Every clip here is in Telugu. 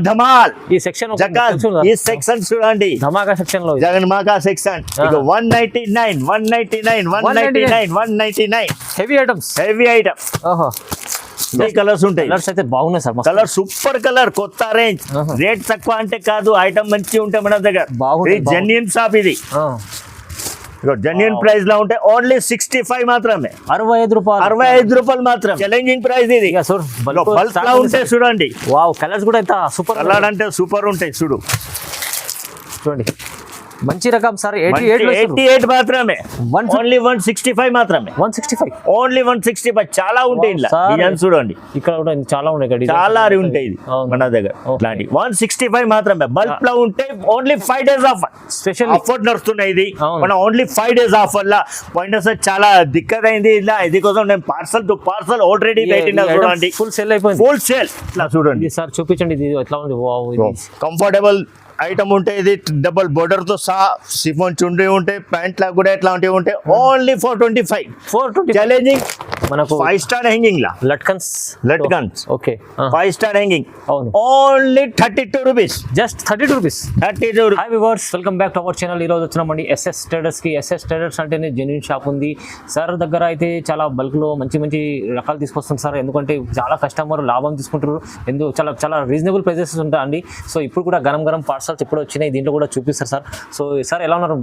ధమాల్ ఈ సెక్షన్ ఈ సెక్షన్ చూడండి, ధమాకా సెక్షన్ లో జగన్మాకా section 199 199 199 199 heavy items. Heavy item. ఓహో, కలర్స్ ఉంటాయి. కలర్స్ అయితే బాగున్నాయి సార్. కలర్ సూపర్ కలర్, కొత్త రేంజ్, రేట్ తక్కువ అంటే కాదు, ఐటమ్ మంచి ఉంటాయి మన దగ్గర. బాగుంది, జెన్యూన్ షాప్ ఇది. జెన్యూన్ ప్రైస్ లో ఉంటే ఓన్లీ 65 మాత్రమే, 65 రూపాయలు మాత్రం. ఛాలెంజింగ్ ప్రైస్ ఇది. బల్క్ లా ఉంటే చూడండి. వావ్, కలర్స్ కూడా ఎంత సూపర్. కలర్ అంటే సూపర్ ఉంటాయి చూడు. చూడండి మంచి రకం సార్. 88 మాత్రమే, ఓన్లీ 165 మాత్రమే. 165 ఓన్లీ 165. చాలా ఉంటాయి ఇలా డిజైన్ చూడండి. ఇక్కడ కూడా చాలా ఉన్నాయి, చాలా ఉంటాయి మన దగ్గర. ఇట్లాంటి 165 మాత్రమే. బల్క్ లో ఉంటే only 5 days offer, special offer నడుస్తున్నాయి. ఇది మన ఓన్లీ 5 days ఆఫర్ లా పోయిన సార్ చాలా దిక్కత్ అయింది. ఇలా ఇది కోసం నేను పార్సల్ టు పార్సల్ ఆల్రెడీ పెట్టినా చూడండి. ఫుల్ సేల్ అయిపోయింది, ఫుల్ సేల్. ఇట్లా చూడండి సార్, చూపించండి ఇది ఎట్లా ఉంది. కంఫర్టబుల్ ఐటమ్ ఉంటాయి. ఇది డబుల్ బోర్డర్ తో సహా సిఫాన్ చుండ్రీ ఉంటాయి, ప్యాంట్ లా కూడా ఎట్లాంటివి ఉంటాయి. ఓన్లీ 425. ఛాలెంజింగ్ మనకు 5 star హ్యాంగింగ్ లా లట్కన్స్. Okay, 5 star hanging. అవును, only 32 rupees. Just 32 rupees. 32. Hi viewers, welcome back to our channel. ఈ రోజు వచ్చినామండి ఎస్ఎస్ ట్రేడర్స్ కి. ఎస్ఎస్ ట్రేడర్స్ అంటేనే జెన్యూన్ షాప్ ఉంది సార్ దగ్గర. అయితే చాలా బల్క్ లో మంచి మంచి రకాలు తీసుకొస్తుంది సార్. ఎందుకంటే చాలా కస్టమర్ లాభం తీసుకుంటారు. చాలా చాలా రీజనబుల్ ప్రైజెస్ ఉంటాయి అండి. సో ఇప్పుడు కూడా గరం గరం పార్సల్స్ ఇప్పుడు వచ్చినాయి, దీంట్లో కూడా చూపిస్తారు సార్. సో సార్ ఎలా ఉన్నారు?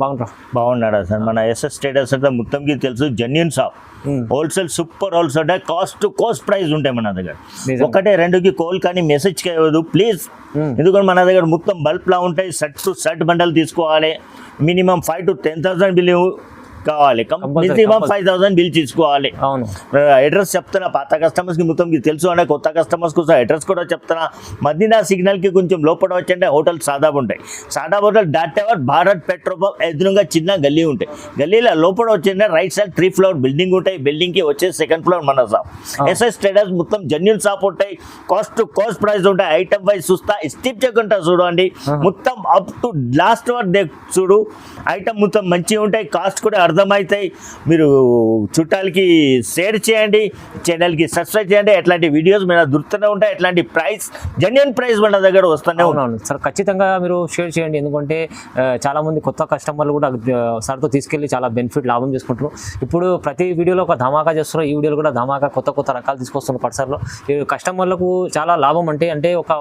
బాగున్నాడా సార్? మన ఎస్ఎస్ ట్రేడర్స్ అంటే మొత్తంకి తెలుసు, genuine shop. Wholesale super wholesale, cost to cost price ఉంటాయి మన దగ్గర. 1 2కి కాల్ కానీ మెసేజ్ చేయవద్దు ప్లీజ్. ఎందుకంటే మన దగ్గర మొత్తం బల్క్ లా ఉంటాయి. సెట్ టు సెట్ బండల్ తీసుకోవాలి. మినిమం 5,000 to 10,000 బిల్ కావాలి. మినిమం 5,000 బిల్ తీసుకోవాలి. అవును, అడ్రస్ చెప్తున్నా. పాత కస్టమర్స్ కి మొత్తం తెలుసు అంటే కొత్త కస్టమర్స్ కోసం అడ్రస్ కూడా చెప్తున్నా. మదీనా సిగ్నల్ కి కొంచెం లోపల వచ్చంటే హోటల్ సాదాబ్ ఉంటాయి. Shadab hotel దాటేవారు Bharat petrol pump ఎదురుగా చిన్న గల్లీ ఉంటాయి. గల్లీలో లోపల వచ్చింటే రైట్ సైడ్ 3 floor బిల్డింగ్ ఉంటాయి. బిల్డింగ్ కి వచ్చే 2nd floor మన షాప్. ఎస్ఎస్ ట్రేడర్స్ మొత్తం జెన్యూన్ షాప్ ఉంటాయి. కాస్ట్ టు కాస్ట్ ప్రైస్ ఉంటాయి. ఐటమ్ వైజ్ చూస్తా, స్టిప్ చేయకుండా చూడండి. మొత్తం అప్ టు లాస్ట్ వరకు చూడు. ఐటమ్ మొత్తం మంచిగా ఉంటాయి. కాస్ట్ కూడా అర్థమవుతాయి. మీరు చుట్టాలకి షేర్ చేయండి, ఛానల్కి సబ్స్క్రైబ్ చేయండి. ఎట్లాంటి వీడియోస్ మీరు దొరుకుతూనే ఉంటాయి. ఎట్లాంటి ప్రైస్, జెన్యూన్ ప్రైస్ మన దగ్గర వస్తూనే ఉన్నాను సార్. ఖచ్చితంగా మీరు షేర్ చేయండి. ఎందుకంటే చాలా మంది కొత్త కస్టమర్లు కూడా సార్తో తీసుకెళ్ళి చాలా బెనిఫిట్ లాభం చేసుకుంటారు. ఇప్పుడు ప్రతి వీడియోలో ఒక ధమాకా చేస్తున్నారు. ఈ వీడియోలో కూడా ధమాకా కొత్త రకాలు తీసుకొస్తున్నారు పర్సర్లో. ఈ కస్టమర్లకు చాలా లాభం. అంటే ఒక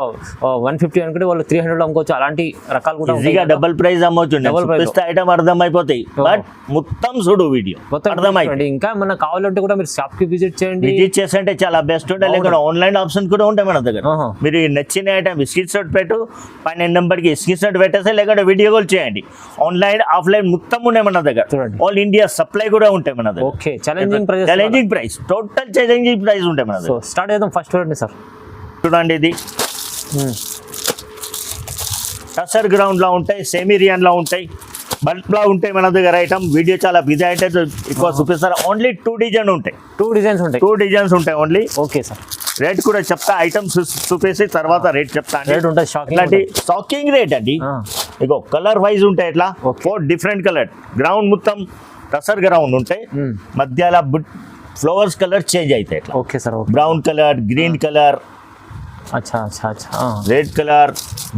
150 అనుకుంటే వాళ్ళు 300 అమ్ముకోవచ్చు. అలాంటి రకాలు కూడా ఈజీగా డబుల్ ప్రైస్ అమ్మవచ్చు. డబుల్ ప్రైస్ ఐటమ్ అర్థమైపోతాయి. బట్ మొత్తం చూడు వీడియో అర్థమైంది. ఇంకా మనకు కావాలంటే కూడా మీరు షాప్ కి విజిట్ చేయండి. విజిట్ చేస్తే చాలా బెస్ట్ ఉంటాయి. లేకపోతే ఆన్లైన్ ఆప్షన్ కూడా ఉంటాయి మన దగ్గర. మీరు నచ్చిన ఐటమ్ స్క్రీన్ షాట్ పెట్టు, పైన నెంబర్కి స్క్రీన్ షాట్ పెట్టేస్తే, లేకపోతే వీడియో కాల్ చేయండి. ఆన్లైన్ ఆఫ్లైన్ మొత్తం ఉన్నాయి మన దగ్గర. ఆల్ ఇండియా సప్లై కూడా ఉంటాయి మన దగ్గర. Okay, challenging price, total challenging price ఉంటాయి మన దగ్గర. స్టార్ట్ చేద్దాం. ఫస్ట్ చూడండి సార్. చూడండి, ఇది టసర్ గ్రౌండ్ లా ఉంటాయి, సెమీరియన్ లా ఉంటాయి, బల్క్ లా ఉంటాయి మన దగ్గర. ఐటమ్ వీడియో చాలా బిజీ అయితే ఎక్కువ చూపిస్తారు. ఓన్లీ 2 డిజైన్ ఉంటాయి. 2 డిజైన్స్ ఉంటాయి ఓన్లీ. ఓకే సార్, రేట్ కూడా చెప్తా. ఐటమ్స్ చూపేసి తర్వాత రేట్ చెప్తా. రేట్ ఉంటుంది షాకింగ్ రేట్ అండి. ఇగో కలర్ వైజ్ ఉంటాయి. ఎట్లా 4 డిఫరెంట్ కలర్. గ్రౌండ్ మొత్తం టసర్ గ్రౌండ్ ఉంటాయి. మధ్యలో ఫ్లవర్స్ కలర్ చేంజ్ అవుతాయి. ఎట్లా okay sir, brown colour, green colour, red colour,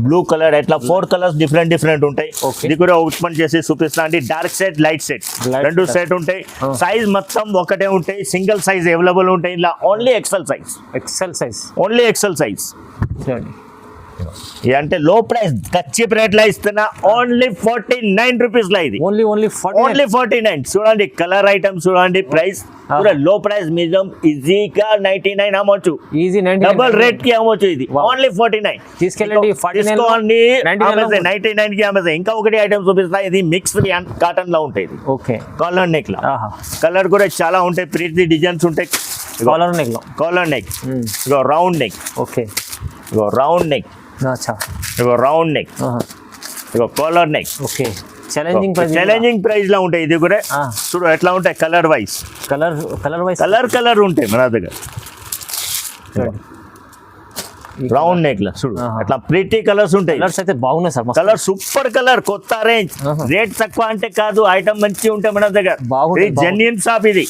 blue colour, ఎట్లా 4 కలర్స్ డిఫరెంట్ ఉంటాయి. ఇది కూడా ఓపెన్ చేసి చూపిస్తా అండి. Dark set, light set 2 set ఉంటాయి. సైజ్ మొత్తం ఒకటే ఉంటాయి. సింగిల్ సైజ్ అవైలబుల్ ఉంటాయి. ఇలా only XL size, only XL size. అంటే లో ప్రైస్ చీప్ రేట్ లా ఇస్తున్నా. ఓన్లీ 49 రూపీస్ లా ఇది. ఓన్లీ 49. చూడండి కలర్ ఐటమ్ చూడండి. ప్రైస్ కూడా లో ప్రైస్ మీడియం ఈజీగా 99 అమ్మొచ్చు. డబుల్ రేట్ కి అమ్మొచ్చు. ఇది ఓన్లీ 49 తీసుకెళ్ళండి. 99 కి అమ్మేస్తాయి. ఇంకా ఒకటి ఐటమ్ చూపిస్తా. ఇది మిక్స్ కాటన్ లో ఉంటాయి. ఓకే, కాలర్ నెక్ లా. కలర్ కూడా చాలా ఉంటాయి. ప్రీతి డిజైన్స్ ఉంటాయి. Collar neck, round neck. Okay, round neck, round neck, collar neck. Okay, challenging price లా ఉంటాయి. ఇది కూడా చూడు ఎట్లా ఉంటాయి. కలర్ వైజ్ కలర్ ఉంటాయి మన దగ్గర. రౌండ్ నెక్ లా చూడు అట్లా ప్రిటీ కలర్స్ ఉంటాయి. కలర్స్ అయితే బాగున్నాయి సార్. కలర్ సూపర్ కలర్, కొత్త రేంజ్, రేట్ తక్కువ అంటే కాదు, ఐటమ్ మంచి ఉంటాయి మన దగ్గర. జెన్యూన్ షాప్ ఇది.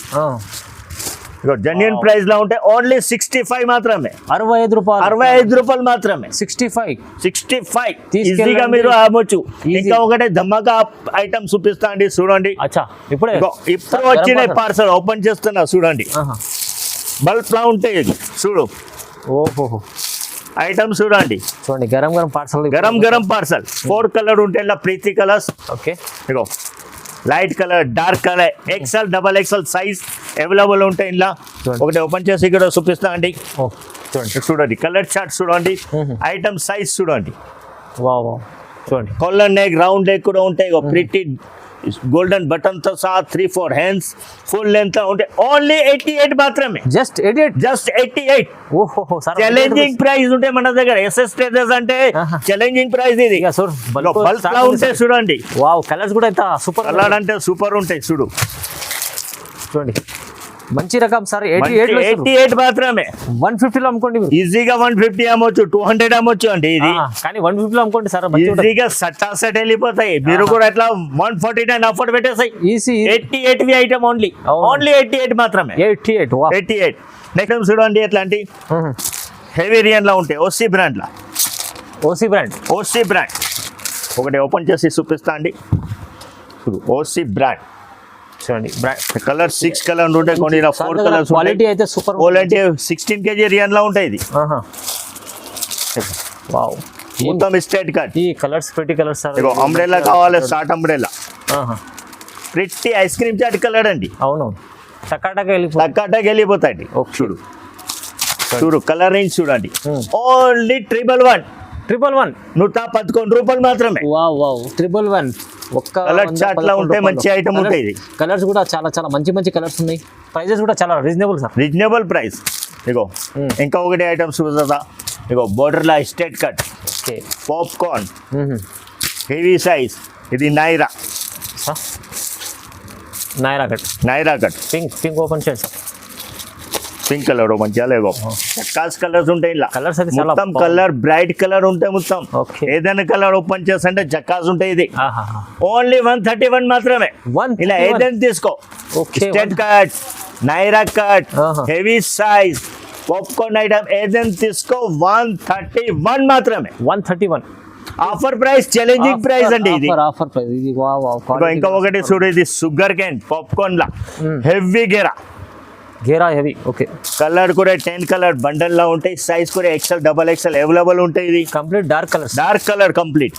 ఇగో జెన్యున్ ప్రైస్ లో ఉంటే ఓన్లీ 65 మాత్రమే, 65 రూపాయలు, 65 రూపాయలు మాత్రమే, 65. 65 తీసుకెళ్ళండి. ఈజీగా మీరు అమ్మొచ్చు. Easy. ఇంకా ఒకటే ధమాకా ఐటమ్ చూపిస్తా అండి, చూడండి. అచ్చా ఇప్పుడే ఇగో ఇప్పుడు వచ్చిన పార్సల్ ఓపెన్ చేస్తున్నా, చూడండి. బల్బ్ లా ఉంటాయి ఇది, చూడు ఓహో ఐటమ్ చూడండి. చూడండి గరం గరం పార్సల్, గరం గరం పార్సల్ 4 కలర్ ఉంటాయి ఇలా, ప్రీతి కలర్స్. ఓకే ఇగో light colour, dark colour, XL double XL size available ఉంటాయి ఇలా. చూడండి. ఒకటి ఓపెన్ చేసి ఇక్కడ చూపిస్తా అండి, ఓ చూడండి చూడండి కలర్ చార్ట్ చూడండి, ఐటమ్ సైజ్ చూడండి. వా వా చూడండి కాలర్ నెక్, రౌండ్ నెక్ కూడా ఉంటాయి. ఇగో ప్రిటీ గోల్డెన్ బటన్ తో సహా 3-4 హ్యాండ్స్ ఫుల్ లెంత్ ఉంటాయి. ఓన్లీ 88 మాత్రమే, జస్ట్ 88. జస్ట్ 88. ఓహో సార్ ఛాలెంజింగ్ ప్రైస్ ఉంటే మన దగ్గర ఎస్ఎస్ ట్రేడర్స్ అంటే ఛాలెంజింగ్ ప్రైస్ ఇది. ఇక చూడు బల్బ్ లా ఉంటాయి చూడండి. వావ్ కలర్స్ కూడా ఎంత సూపర్ కలర్ అంటే సూపర్ ఉంటాయి చూడు. చూడండి మంచి రకం సార్. 88 మాత్రమే, 150లో అమ్ముకోండి మీరు. ఈజీగా 150 అమ్మొచ్చు, 200 అమ్మొచ్చు అండి. ఇది కానీ 150లో అమ్ముకోండి సార్, మంచిగా ఉంటుంది. ఈజీగా సట్టా సెట్ వెళ్ళిపోతాయి. మీరు కూడా ఎట్లా 149 ఆఫర్ పెట్టేసాయి. ఈజీ 88 ఐటమ్ ఓన్లీ, అవును. ఓన్లీ 88 మాత్రమే. 88 వా 88 నెక్స్ట్ చూడండి ఎట్లాంటి హెవీ రియన్ లా ఉంటాయి. ఓసీ బ్రాండ్ లా, ఓసీ బ్రాండ్. ఓసీ బ్రాండ్ ఒకటి ఓపెన్ చేసి చూపిస్తా అండి. ఓసీ బ్రాండ్ చూడండి బ్రాండ్ కలర్ 6 కలర్ ఉంటాయి, కొన్ని 4 కలర్స్. క్వాలిటీ అయితే సూపర్. క్వాలిటీ 16 kg రియన్ లా ఉంటాయి. ఇది వావ్ మొత్తం స్ట్రైట్ కట్. ఈ కలర్స్ ప్రిటీ కలర్స్ సార్. ఇగో అంబ్రెల్లా కావాలి, short umbrella, pretty ice cream chat colour అండి. అవును టకాటక వెళ్ళిపోతుంది. టక్కాటకి వెళ్ళిపోతాయి. ఓకే చూడు చూడు కలర్ రేంజ్ చూడండి. ఓన్లీ 111, 111 రూపాయలు మాత్రమే. వావ్ వావ్ 111 ఒక్క కలర్ చాట్ లా ఉంటే మంచి ఐటమ్ ఉంటాయి. ఇది కలర్స్ కూడా చాలా చాలా మంచి మంచి కలర్స్ ఉన్నాయి. ప్రైజెస్ కూడా చాలా రీజనబుల్ సార్, రీజనబుల్ ప్రైస్. ఇగో ఇంకా ఒకటి ఐటమ్స్ చూసా. ఇగో బోర్డర్ లా straight cut, okay popcorn heavy size. ఇది Naira, Naira cut, Naira cut pink open చేయండి సార్. పింక్ కలర్ మంచిగా లేవు, చక్కాస్ కలర్స్ ఉంటాయి ఇలా. కలర్స్ అయితే చాలా మొత్తం కలర్ బ్రైట్ కలర్ ఉంటాయి మొత్తం. Okay. ఏదైనా కలర్ ఓపెన్ చేస్తుంటే చక్కాస్ ఉంటాయి. ఇది ఆహాహా. ఓన్లీ 131 మాత్రమే. 131. ఇలా ఏదైనా తీసుకో. Okay, straight cut, Naira cut, ఆహా. హెవీ సైజ్, పాప్కార్న్ ఐటమ్ ఏదైనా తీసుకో. 131 మాత్రమే. 131 ఆఫర్ ప్రైస్, ఛాలెంజింగ్ ప్రైస్ అండి ఇది. ఆఫర్ ప్రైస్ ఇది. వావ్ వావ్ ఇంకా ఒకటి చూడు, ఇది షుగర్ కేన్ పాప్కార్న్ లా హెవీ గేరా హెవీ. ఓకే కలర్ కూడా 10 కలర్ బండల్ లా ఉంటాయి. సైజ్ కూడా ఎక్సెల్ డబల్ ఎక్సెల్ అవైలబుల్ ఉంటాయి. ఇది complete dark colours, dark colour complete.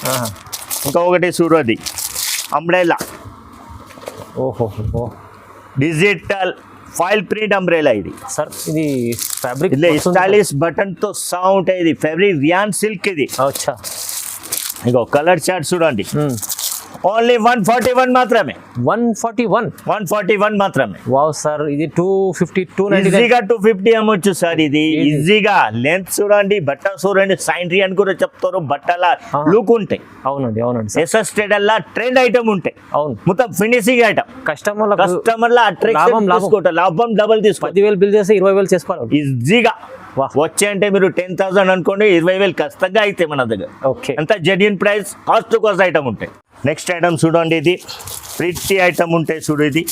ఇంకా ఒకటి చూడు, అది అంబ్రెల్లా ఓహో డిజిటల్ ఫైల్ ప్రింట్ అంబ్రెల్లా. ఇది సార్ ఇది ఫ్యాబ్రిక్ ఇట్లా స్టైలిష్ బటన్ తో సా ఉంటాయి. ఇది ఫ్యాబ్రిక్ రియాన్ సిల్క్. ఇది అచ్చా ఇగో కలర్ చార్ట్ చూడండి. ఓన్లీ 141 మాత్రమే. 141 మాత్రమే. వావ్ సార్ ఇది 250 299. ఈజీగా 250 అమ్మొచ్చు సార్. ఇది ఈజీగా లెంత్ చూడండి, బట్ట చూడండి, సైనరీ అని కూడా చెప్తారు. బట్టల లుక్ ఉంటాయి. అవునండి అవునండి ఎస్ఎస్ ట్రేడర్ లా ట్రెండ్ ఐటమ్ ఉంటాయి. అవును మొత్తం ఫినిషింగ్ ఐటమ్. కస్టమర్ లా అట్రాక్షన్ తీసుకోవటం, లాభం డబుల్ తీసుకో. 10,000 బిల్ చేస్తే 20,000 చేసుకోవాలి ఈజీగా. వచ్చే అంటే మీరు 10,000 అనుకోండి, 20,000 ఖచ్చితంగా అయితే మన దగ్గర. ఓకే ఎంత genuine price, cost to cost item ఉంటాయి. నెక్స్ట్ ఐటమ్ చూడండి, ఇది ప్రిట్టి ఐటమ్ ఉంటాయి చూడు. ఇది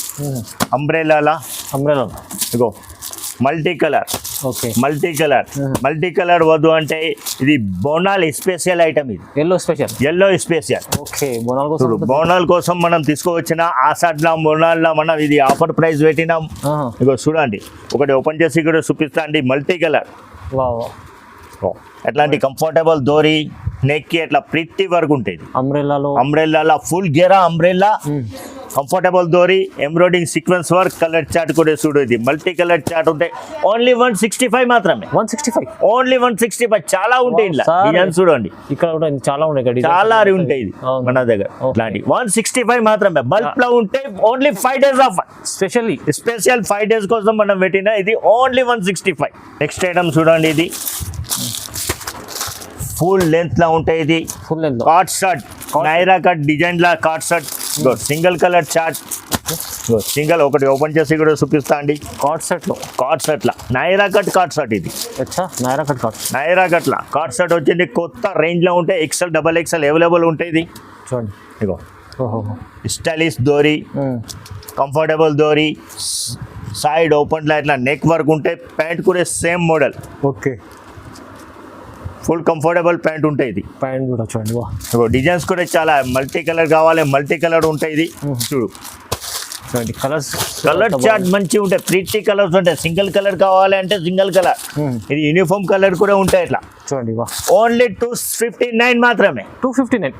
అంబ్రెల్లా, ఇగో multi colour. Okay multi colour వద్దు అంటే ఇది బోనాల్ స్పెషల్ ఐటమ్. ఇది ఎల్లో స్పెషల్. ఓకే బోనాల్ కోసం మనం తీసుకోవచ్చిన ఆషాఢ బోనాల్లో మనం ఇది ఆఫర్ ప్రైస్ పెట్టినాం. ఇగో చూడండి, ఒకటి ఓపెన్ చేసి ఇక్కడ చూపిస్తా అండి. మల్టీ కలర్ అట్లాంటి కంఫర్టబుల్ దోరీ నెక్ కి అట్లా ప్రిట్టి వర్క్ ఉంటుంది. అంబ్రెల్లా ఫుల్ గేరా అంబ్రెల్లా, కంఫర్టబుల్ దోరీ, embroidering sequence work, colour chart కూడా చూడు. ఇది మల్టీ కలర్ చార్ట్ ఉంటాయి. ఓన్లీ 165 మాత్రమే. 165 ఓన్లీ 165. చాలా ఉంటాయి ఇలా డిజైన్ చూడండి. ఇక్కడ కూడా చాలా ఉంటాయి, చాలా ఉంటాయి ఇది మన దగ్గర. ఇట్లాంటి 165 మాత్రమే. బల్క్ లో ఉంటే only 5 days offer. Special 5 days కోసం మనం పెట్టిన ఇది ఓన్లీ 165. నెక్స్ట్ ఐటమ్ చూడండి, ఇది ఫుల్ లెంత్ లా ఉంటాయి. ఇది cord shirt, Naira cut design లా cord shirt. Single colour chart. Single ఒకటి ఓపెన్ చేసి కూడా చూపిస్తా అండి. కార్డ్ షర్ట్ లా నైరా కట్ కార్డ్ షర్ట్. ఇది నైరా కట్ లా కార్డ్ షర్ట్ వచ్చింది. కొత్త రేంజ్ లో ఉంటాయి. ఎక్సెల్ డబల్ ఎక్సెల్ అవైలబుల్ ఉంటాయి. ఇది చూడండి, ఇగో స్టైలిష్ దోరీ, కంఫర్టబుల్ దోరీ, సైడ్ ఓపెన్ లా ఇట్లా నెక్ వర్క్ ఉంటాయి, ప్యాంట్ కూడా same model, okay. Full comfortable pant ఉంటాయి ఇది. ప్యాంట్ కూడా చూడండి, వా డిజైన్స్ కూడా చాలా మల్టీ కలర్ కావాలి, మల్టీ కలర్ ఉంటాయి ఇది. చూడు చూడండి కలర్స్, కలర్ చార్ట్ మంచిగా ఉంటాయి, ప్రిటీ కలర్స్ ఉంటాయి. సింగిల్ కలర్ కావాలి అంటే సింగిల్ కలర్, ఇది యూనిఫామ్ కలర్ కూడా ఉంటాయి ఇట్లా. చూడండి వా ఓన్లీ 259 మాత్రమే, 259,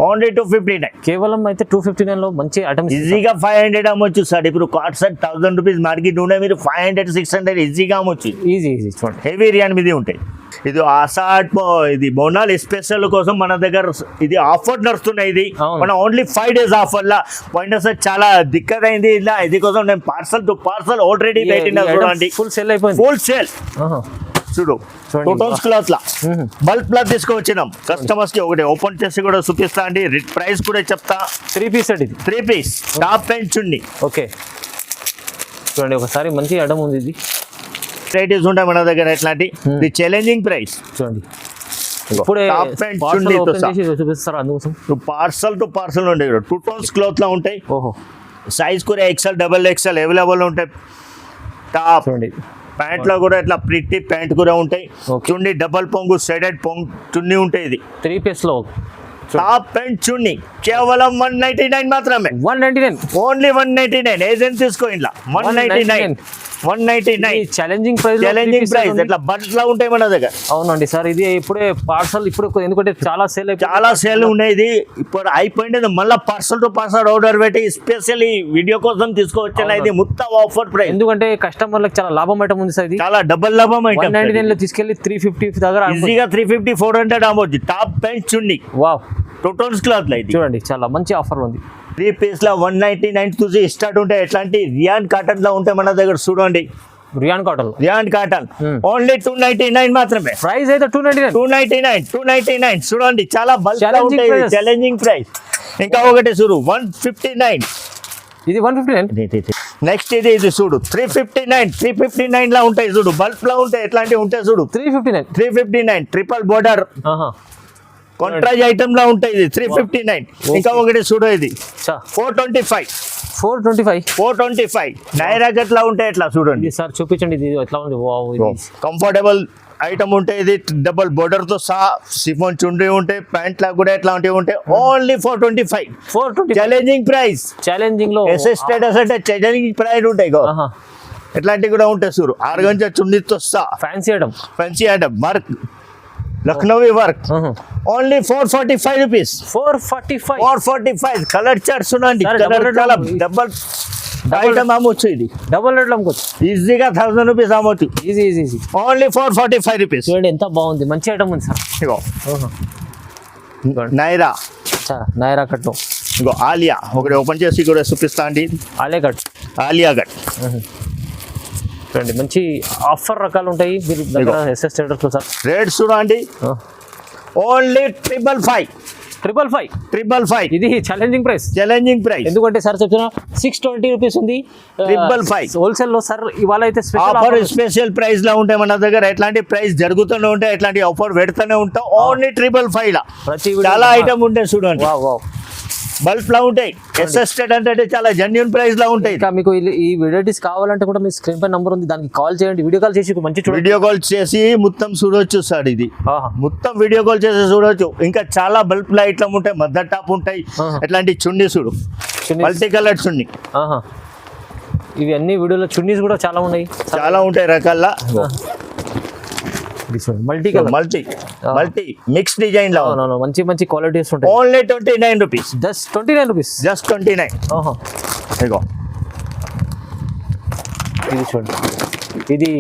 ఓన్లీ 259. కేవలం అయితే 259 లో మంచి ఐటమ్స్ ఈజీగా 500 అమ్మొచ్చు సార్. ఇప్పుడు కాట్ సెట్ 1000 రూపీస్ మార్కెట్ ఉండే, మీరు 500 600 ఈజీగా అమ్మొచ్చు. ఈజీ చూడండి, హెవీ రియాన్ మీద ఉంటాయి. ఇది ఆసాట్ ఇది బోనాల్ స్పెషల్ కోసం మన దగ్గర ఇది ఆఫర్ నడుస్తున్నాయి. ఇది అవును. మన ఓన్లీ 5 days ఆఫర్ లా పోయిన సార్ చాలా దిక్కత్ అయింది. ఇలా ఇది కోసం నేను పార్సల్ టు పార్సల్ ఆల్రెడీ పెట్టిన చూడండి, ఫుల్ సేల్ అయిపోయింది. Full sale. చూడు చూడండి. 2 tons క్లాత్ లా బల్క్ లా తీసుకొచ్చినాం కస్టమర్స్ కి. ఒకటి ఓపెన్ చేసి కూడా చూపిస్తా అండి, ప్రైస్ కూడా చెప్తా. 3 piece సెట్ ఇది, 3 piece టాప్ ప్యాంట్ చున్నీ. ఓకే. చూడండి ఒకసారి మంచి ఐటమ్ ఉంది ఇది. వెరైటీస్ ఉంటాయి మన దగ్గర ఇట్లాంటి. ఇది ఛాలెంజింగ్ ప్రైస్. చూడండి ఇప్పుడే టాప్ ప్యాంట్ parcel చున్నీ open చేసి చూపిస్తారా అందుకోసం. పార్సల్ టు పార్సల్ ఉంటాయి. 2 tons క్లాత్ లా ఉంటాయి. ఓహో సైజ్ కూడా XL XXL అవైలబుల్ ఉంటాయి. టాప్ చూడండి ప్యాంట్ లో కూడా ఇట్లా ప్రిట్టి ప్యాంట్ కూడా ఉంటాయి. Okay. చున్నీ డబల్ పొంగు సైడెడ్ పొంగు చున్నీ ఉంటాయి. ఇది 3 piece లో టాప్ ప్యాంట్ చున్నీ కేవలం 199 మాత్రమే, 199. ఓన్లీ 199. ఏజెంట్ తీసుకో ఇంట్లో 199. Challenging price, challenging price. ఇట్లా బట్టలు ఉంటాయి మన దగ్గర. అవునండి సార్, ఇది ఇప్పుడే పార్సల్ ఇప్పుడు ఎందుకంటే చాలా సేల్ చాలా సేల్ ఉన్నాయి. ఇది ఇప్పుడు అయిపోయింది, మళ్ళీ పార్సల్ టు పార్సల్ ఆర్డర్ పెట్టి స్పెషల్ ఈ వీడియో కోసం తీసుకొచ్చిన. ఇది మొత్తం ఆఫర్ ప్రైస్, ఎందుకంటే కస్టమర్లకు చాలా లాభం ఐటమ్ ఉంది సార్. ఇది చాలా డబల్ లాభం. 199 లో తీసుకెళ్లి 350 దగ్గర ఈజీగా 350 400 అమ్మవచ్చు. టాప్ ప్యాంట్ చున్నీ వావ్ 2 tons క్లాత్ ఇది. చూడండి చాలా మంచి ఆఫర్ ఉంది. 3 piece లా 199 నుంచి స్టార్ట్ ఉంటాయి. ఎట్లాంటి రియాన్ కాటన్ లో ఉంటాయి మన దగ్గర. చూడండి rayon cotton, rayon cotton only 299 మాత్రమే. ప్రైస్ అయితే 299. చూడండి చాలా బల్క్ Challenging ఉంటాయి, price. Challenging price. ఇంకా ఒకటి చూడు 159. ఇది 159. నెక్స్ట్ ఇది చూడు 359 లా ఉంటాయి. చూడు బల్క్ లా ఉంటాయి, ఎట్లాంటివి ఉంటాయి చూడు. 359 ట్రిపుల్ బోర్డర్ కాంట్రాస్ట్ ఐటమ్ లా ఉంటాయి. ఇది 359. ఇంకా ఒకటి చూడు ఇది 425 నైరా గట్లా ఉంటాయి. ఎట్లా చూడండి సార్ చూపించండి, ఇది ఎట్లా ఉంది. వావ్ ఇది కంఫర్టబుల్ ఐటమ్ ఉంటాయి. ఇది డబుల్ బోర్డర్ తో సహా సిఫోన్ చుండ్రీ ఉంటాయి. ప్యాంట్ లా కూడా ఎట్లాంటివి ఉంటాయి. ఓన్లీ 425. Challenging price. ఛాలెంజింగ్ లో స్టేటస్ అంటే ఛాలెంజింగ్ ప్రైస్ ఉంటాయి. ఎట్లాంటివి కూడా ఉంటాయి చూడు. 6 గంటల చున్నీతో సహా fancy item work Lucknowi work. Only 445 rupees. 445 colour charts ఉన్నాయండి. కలర్ చాలా డబల్ ఐటమ్ అమ్మొచ్చు. ఇది డబుల్ రేట్ అమ్ముకోవచ్చు ఈజీగా 1000 రూపీస్ అమ్మొచ్చు. Easy only 445 rupees. చూడండి ఎంత బాగుంది, మంచి ఐటమ్ ఉంది సార్. ఇగో నైరా కట్టు, ఇగో ఆలియా. ఒకటి ఓపెన్ చేసి కూడా చూపిస్తా అండి. ఆలియా కట్ చూడండి మంచి ఆఫర్ రకాలు ఉంటాయి మీరు దగ్గర SS ట్రేడర్స్ లో సార్. రేట్స్ చూడండి ఓన్లీ 555. ఇది ఛాలెంజింగ్ ప్రైస్. ఎందుకంటే సార్ చెప్తున్నా 620 రూపీస్ ఉంది 555 హోల్సేల్ లో సార్. ఇవాళ అయితే స్పెషల్ ప్రైస్ లా ఉంటాయి మన దగ్గర. ఎట్లాంటి ప్రైస్ జరుగుతూనే ఉంటాయి, ఎట్లాంటి ఆఫర్ పెడుతూనే ఉంటాం. ఓన్లీ 555 లా చాలా ఐటమ్ ఉంటాయి చూడండి. బల్క్ లా ఉంటాయి. SS అంటే చాలా జెన్యూన్ ప్రైస్ లా ఉంటాయి. ఇంకా మీకు ఈ వెరైటీస్ కావాలంటే కూడా మీ స్క్రీన్ పై నంబర్ ఉంది, దానికి కాల్ చేయండి. వీడియో కాల్ చేసి మంచి వీడియో కాల్ చేసి మొత్తం చూడొచ్చు సార్. ఇది మొత్తం వీడియో కాల్ చేసి చూడొచ్చు. ఇంకా చాలా బల్క్ లా ఇట్లా ఉంటాయి. మద్దర్ టాప్ ఉంటాయి. ఎట్లాంటి చున్నీ చూడు, మల్టీ కలర్ చున్నీ. ఇవి అన్ని వీడియోలో చున్నీస్ కూడా చాలా ఉంటాయి రకాల. మల్టీ మిక్స్ డిజైన్ లో మంచి క్వాలిటీస్ ఉంటాయి. Only 29 rupees. జస్ట్ 29. ఇగో ఇది చూడండి, ఇది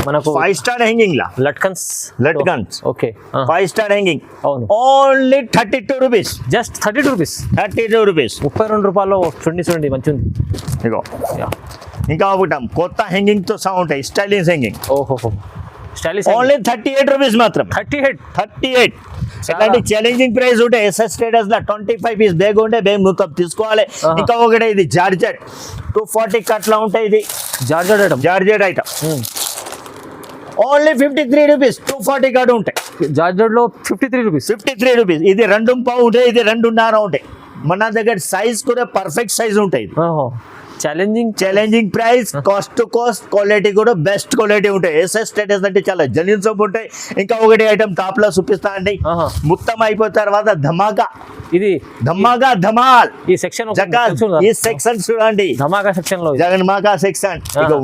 మనకు 5 స్టార్ హ్యాంగింగ్ లా లట్కన్స్. Okay 5 star hanging. అవును only 32 rupees. Just 32 rupees. 32 rupees. 32 రూపాయలు చూడండి మంచి ఉంది. ఇగో ఇంకా ఒకటి కొత్త హ్యాంగింగ్ తో సహా ఉంటాయి. Stylish hanging. ఓన్లీ 38 రూపీస్ మాత్రం. 38. ఇట్లాంటి ఛాలెంజింగ్ ప్రైస్ ఉంటాయి. SS స్టేటస్ లా 25 పీస్ బ్యాగ్ ఉంటే బ్యాగ్ మొత్తం తీసుకోవాలి. ఇంకా ఒకటి ఇది జార్జెట్ 240 కట్ లా ఉంటాయి. ఇది georgette item only 53 rupees. 240 cut ఉంటాయి. జార్జెట్ లో 53 రూపీస్. ఇది 2 పావు ఉంటాయి, ఇది 2.5 ఉంటాయి. మన దగ్గర సైజ్ కూడా పర్ఫెక్ట్ సైజ్ ఉంటాయి. Challenging price, cost to cost, quality కూడా బెస్ట్ క్వాలిటీ ఉంటాయి. ఎస్ఎస్ స్టేటస్ అంటే చాలా జెన్యూన్ సోప్ ఉంటాయి. ఇంకా ఒకటి ఐటమ్ టాప్ లో చూపిస్తా అండి. మొత్తం అయిపోయిన తర్వాత ధమాకా, ఇది ధమాల్ ఈ సెక్షన్ ఈ సెక్షన్ చూడండి. ధమాకా సెక్షన్ లో జగన్మాకా section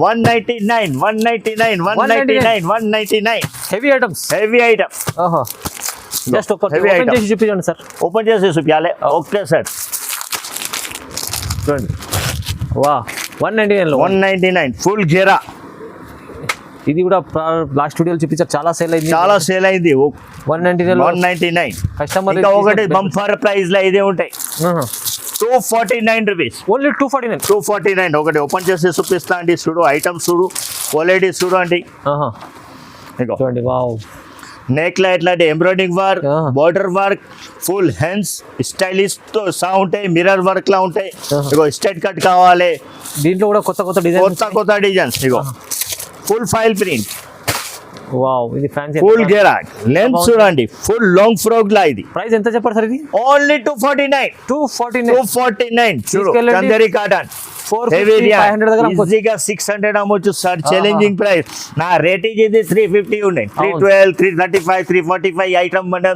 199 heavy items. Heavy item. Just open చేసి చూపించండి సార్. ఓపెన్ చేసి చూపించాలి. ఓకే సార్, చూడండి. వా 199 ఫుల్ ఘేరా. ఇది కూడా లాస్ట్ వీడియోలో చూపించారు, చాలా సేల్ అయింది. 199 కస్టమర్. ఇంకా ఒకటి బంపర్ ప్రైస్ లో ఇదే ఉంటాయి 249 రూపీస్. ఓన్లీ 249. ఒకటి ఓపెన్ చేసి చూపిస్తా అండి. చూడు ఐటమ్, చూడు క్వాలిటీ చూడు అండి. చూడండి. వావ్, నెక్ లో ఎట్లాంటి embroidering work, border work, full hands stylish తో సా ఉంటాయి. మిర్రర్ వర్క్ లా ఉంటాయి. ఇగో స్ట్రైట్ కట్ కావాలి. దీంట్లో కూడా కొత్త డిజైన్స్. ఇగో ఫుల్ ఫైల్ ప్రింట్. వావ్, ఇది ఫ్యాన్సీ. ఫుల్ గేరా లెంత్ చూడండి. ఫుల్ లాంగ్ ఫ్రాక్ లా. ఇది ప్రైస్ ఎంత చెప్పారు సార్? ఇది ఓన్లీ 249. చూడు చందేరి కాటన్. 500 దగ్గర ఈజీగా 600 అమ్మొచ్చు సార్. Challenging price. నా రేటింగ్ ఇది 350 ఉన్నాయి. 312, 335, 345 ఐటమ్ మన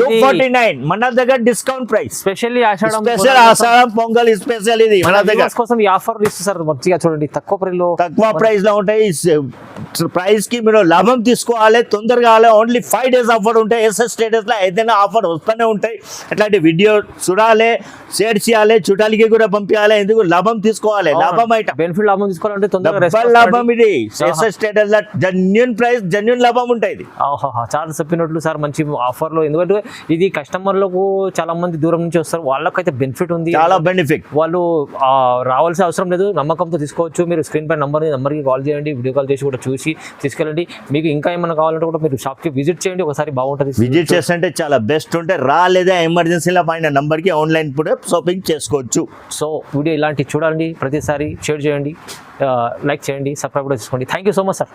249 మన దగ్గర డిస్కౌంట్ ప్రైస్. స్పెషల్లీ ఆషాఢం పొంగల్ స్పెషల్ ఇది మన దగ్గర కోసం ఈ ఆఫర్ ఇస్తారు. మంచిగా చూడండి, తక్కువ ప్రైస్ లో ఉంటాయి. ప్రైస్ కి మీరు లాభం తీసుకోవాలి, తొందరగా కావాలి. ఓన్లీ 5 days ఆఫర్ ఉంటాయి. ఎస్ఎస్ స్టేటస్ లో ఏదైనా ఆఫర్ వస్తూనే ఉంటాయి. అట్లాంటి వీడియో చూడాలి, షేర్ చేయాలి, చుట్టాలకి కూడా పంపించాలి. ఎందుకు లాభం తీసుకోవాలి, లాభం ఐటమ్, బెనిఫిట్ లాభం తీసుకోవాలంటే తొందరగా లాభం. ఇది ఎస్ఎస్ స్టేటస్ లో జెన్యూన్ ప్రైస్, జెన్యూన్ లాభం ఉంటాయి. చాలా చెప్పినట్లు సార్, మంచి ఆఫర్ లో. ఎందుకంటే ఇది కస్టమర్లకు చాలా మంది దూరం నుంచి వస్తారు, వాళ్ళకైతే బెనిఫిట్ ఉంది, చాలా బెనిఫిట్. వాళ్ళు రావాల్సిన అవసరం లేదు, నమ్మకంతో తీసుకోవచ్చు. మీరు స్క్రీన్ పై నంబర్కి కాల్ చేయండి, వీడియో కాల్ చేసి కూడా చూసి తీసుకెళ్ళండి. మీకు ఇంకా ఏమైనా కావాలంటే కూడా మీరు షాప్కి విజిట్ చేయండి, ఒకసారి బాగుంటుంది. విజిట్ చేస్తుంటే చాలా బెస్ట్ ఉంటే రాలేదా ఎమర్జెన్సీలో పైన నంబర్కి ఆన్లైన్ కూడా షాపింగ్ చేసుకోవచ్చు. సో వీడియో ఇలాంటి చూడండి, ప్రతిసారి షేర్ చేయండి, లైక్ చేయండి, సబ్స్క్రైబ్ కూడా చేసుకోండి. Thank you so much sir.